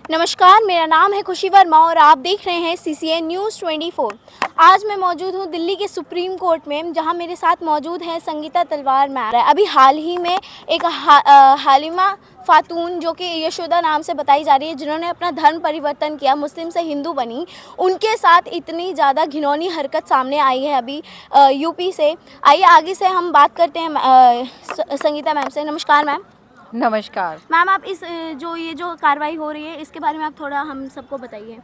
नमस्कार, मेरा नाम है खुशी वर्मा और आप देख रहे हैं CCN न्यूज़ 24। आज मैं मौजूद हूँ दिल्ली के सुप्रीम कोर्ट में, जहाँ मेरे साथ मौजूद हैं संगीता तलवार मैम। अभी हाल ही में एक हालिमा खातून, जो कि यशोदा नाम से बताई जा रही है, जिन्होंने अपना धर्म परिवर्तन किया, मुस्लिम से हिंदू बनी, उनके साथ इतनी ज़्यादा घिनौनी हरकत सामने आई है अभी यूपी से। आइए आगे से हम बात करते हैं संगीता मैम से। नमस्कार मैम। नमस्कार मैम, आप इस जो कार्रवाई हो रही है, इसके बारे में आप थोड़ा हम सबको बताइए।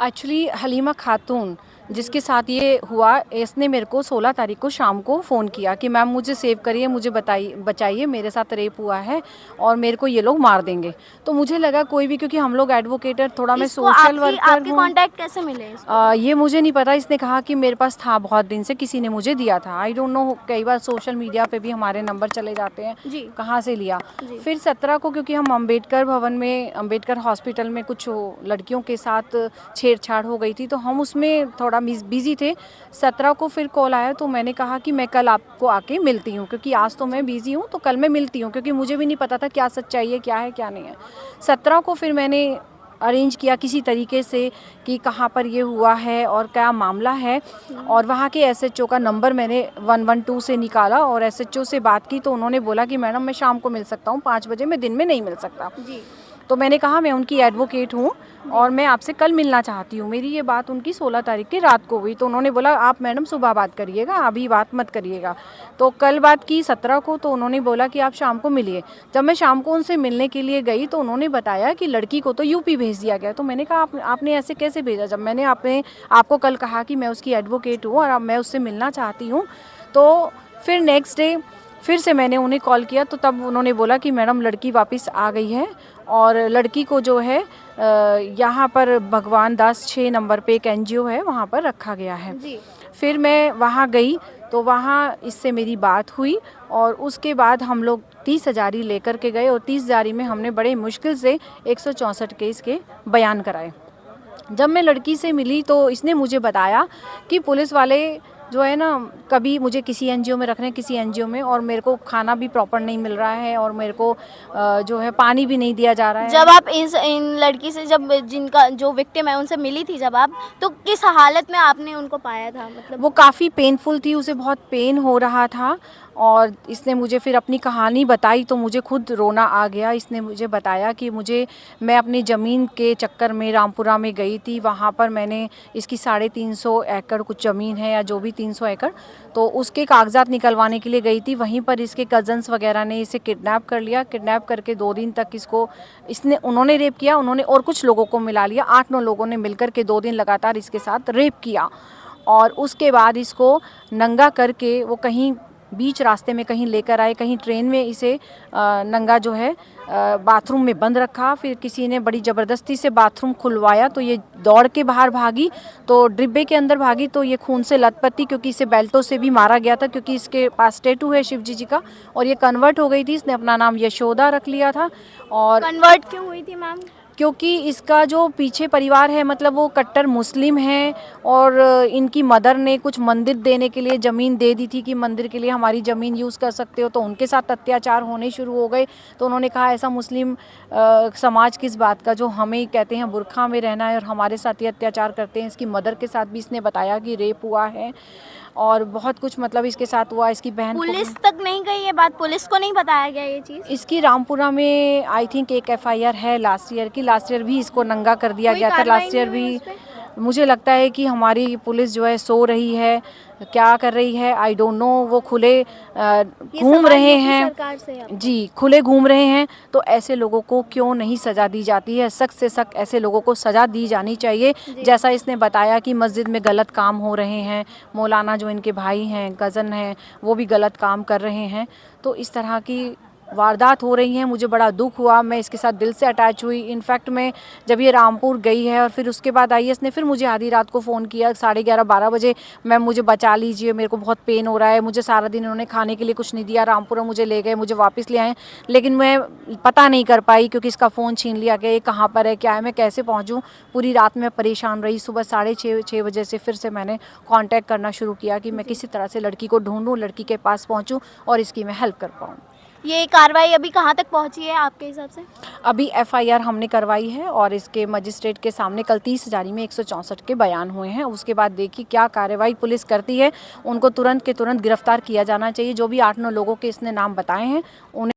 एक्चुअली हलीमा खातून जिसके साथ ये हुआ, इसने मेरे को 16 तारीख को शाम को फ़ोन किया कि मैम मुझे सेव करिए, मुझे बचाइए, मेरे साथ रेप हुआ है और मेरे को ये लोग मार देंगे। तो मुझे लगा कोई भी, क्योंकि हम लोग एडवोकेटर, थोड़ा मैं सोशल वर्कर आपके कांटेक्ट कैसे मिले? ये मुझे नहीं पता। इसने कहा कि मेरे पास था, बहुत दिन से किसी ने मुझे दिया था। आई डोंट नो, कई बार सोशल मीडिया पे भी हमारे नंबर चले जाते हैं जी, कहाँ से लिया। फिर 17 को, क्योंकि हम अम्बेडकर भवन में, अम्बेडकर हॉस्पिटल में कुछ लड़कियों के साथ छेड़छाड़ हो गई थी, तो हम उसमें थोड़ा बिजी थे। 17 को फिर कॉल आया, तो मैंने कहा कि मैं कल आपको आके मिलती हूँ, क्योंकि आज तो मैं बिजी हूँ, तो कल मैं मिलती हूँ, क्योंकि मुझे भी नहीं पता था क्या सच्चाई है, क्या है क्या नहीं है। 17 को फिर मैंने अरेंज किया किसी तरीके से कि कहाँ पर ये हुआ है और क्या मामला है, और वहाँ के SHO का नंबर मैंने 112 से निकाला और SHO से बात की, तो उन्होंने बोला कि मैडम मैं शाम को मिल सकता हूँ 5 बजे, मैं दिन में नहीं मिल सकता जी। तो मैंने कहा मैं उनकी एडवोकेट हूँ और मैं आपसे कल मिलना चाहती हूँ। मेरी ये बात उनकी 16 तारीख की रात को हुई, तो उन्होंने बोला आप मैडम सुबह बात करिएगा, अभी बात मत करिएगा। तो कल बात की 17 को, तो उन्होंने बोला कि आप शाम को मिलिए। जब मैं शाम को उनसे मिलने के लिए गई, तो उन्होंने बताया कि लड़की को तो यूपी भेज दिया गया। तो मैंने कहा आपने ऐसे कैसे भेजा, जब मैंने आपको कल कहा कि मैं उसकी एडवोकेट हूँ और अब मैं उससे मिलना चाहती हूँ। तो फिर नेक्स्ट डे फिर से मैंने उन्हें कॉल किया, तो तब उन्होंने बोला कि मैडम लड़की वापस आ गई है और लड़की को जो है यहाँ पर भगवान दास 6 नंबर पे एक NGO है, वहाँ पर रखा गया है जी। फिर मैं वहाँ गई, तो वहाँ इससे मेरी बात हुई और उसके बाद हम लोग 30 हज़ारी लेकर के गए और 30 हज़ारी में हमने बड़े मुश्किल से 164 केस के बयान कराए। जब मैं लड़की से मिली, तो इसने मुझे बताया कि पुलिस वाले जो है ना, कभी मुझे किसी NGO में रख रहे हैं, किसी NGO में, और मेरे को खाना भी प्रॉपर नहीं मिल रहा है और मेरे को जो है पानी भी नहीं दिया जा रहा है। जब आप इन लड़की से, जब जिनका जो विक्टिम है उनसे मिली थी जब आप, तो किस हालत में आपने उनको पाया था? मतलब वो काफ़ी पेनफुल थी, उसे बहुत पेन हो रहा था और इसने मुझे फिर अपनी कहानी बताई, तो मुझे खुद रोना आ गया। इसने मुझे बताया कि मैं अपनी ज़मीन के चक्कर में रामपुरा में गई थी, वहाँ पर मैंने इसकी 350 एकड़ कुछ ज़मीन है, या जो भी 300 एकड़, तो उसके कागजात निकलवाने के लिए गई थी। वहीं पर इसके कज़न्स वगैरह ने इसे किडनैप कर लिया। किडनैप करके 2 दिन तक उन्होंने रेप किया, उन्होंने और कुछ लोगों को मिला लिया। 8-9 लोगों ने मिलकर के 2 दिन लगातार इसके साथ रेप किया और उसके बाद इसको नंगा करके वो कहीं बीच रास्ते में कहीं लेकर आए, कहीं ट्रेन में इसे नंगा जो है बाथरूम में बंद रखा। फिर किसी ने बड़ी ज़बरदस्ती से बाथरूम खुलवाया, तो ये दौड़ के बाहर भागी, तो डिब्बे के अंदर भागी, तो ये खून से लथपथ थी, क्योंकि इसे बेल्टों से भी मारा गया था, क्योंकि इसके पास टैटू है शिव जी का, और ये कन्वर्ट हो गई थी। इसने अपना नाम यशोदा रख लिया था। और कन्वर्ट क्यों हुई थी मैम? क्योंकि इसका जो पीछे परिवार है, मतलब वो कट्टर मुस्लिम हैं और इनकी मदर ने कुछ मंदिर देने के लिए ज़मीन दे दी थी कि मंदिर के लिए हमारी ज़मीन यूज़ कर सकते हो, तो उनके साथ अत्याचार होने शुरू हो गए। तो उन्होंने कहा ऐसा मुस्लिम समाज किस बात का, जो हमें कहते हैं बुर्खा में रहना है और हमारे साथ ही अत्याचार करते हैं। इसकी मदर के साथ भी इसने बताया कि रेप हुआ है और बहुत कुछ मतलब इसके साथ हुआ। इसकी बहन पुलिस तक नहीं गई ये बात? पुलिस को नहीं बताया गया ये चीज़? इसकी रामपुरा में आई थिंक एक FIR है लास्ट ईयर भी इसको नंगा कर दिया गया था। लास्ट ईयर भी मुझे लगता है कि हमारी पुलिस जो है सो रही है, क्या कर रही है आई डोंट नो। वो खुले घूम रहे हैं जी, खुले घूम रहे हैं। तो ऐसे लोगों को क्यों नहीं सज़ा दी जाती है? सख्त से सख्त ऐसे लोगों को सज़ा दी जानी चाहिए। जैसा इसने बताया कि मस्जिद में गलत काम हो रहे हैं, मौलाना जो इनके भाई हैं, कज़न हैं, वो भी गलत काम कर रहे हैं। तो इस तरह की वारदात हो रही हैं। मुझे बड़ा दुख हुआ, मैं इसके साथ दिल से अटैच हुई। इनफैक्ट मैं जब ये रामपुर गई है और फिर उसके बाद IS ने फिर मुझे आधी रात को फ़ोन किया 11:30-12 बजे, मैम मुझे बचा लीजिए, मेरे को बहुत पेन हो रहा है। मुझे सारा दिन इन्होंने खाने के लिए कुछ नहीं दिया, रामपुरा मुझे ले गए, मुझे वापस ले आए, लेकिन मैं पता नहीं कर पाई क्योंकि इसका फ़ोन छीन लिया गया। ये कहाँ पर है, क्या है, मैं कैसे पहुँचूँ? पूरी रात में परेशान रही। सुबह 6:30 बजे से फिर से मैंने कॉन्टैक्ट करना शुरू किया कि मैं किसी तरह से लड़की को ढूँढूँ, लड़की के पास पहुँचूँ और इसकी मैं हेल्प कर पाऊँ। ये कार्रवाई अभी कहाँ तक पहुंची है आपके हिसाब से? अभी एफआईआर हमने करवाई है और इसके मजिस्ट्रेट के सामने कल 30 जारी में 164 के बयान हुए हैं। उसके बाद देखिए क्या कार्रवाई पुलिस करती है। उनको तुरंत के तुरंत गिरफ्तार किया जाना चाहिए। जो भी 8-9 लोगों के इसने नाम बताए हैं उन्हें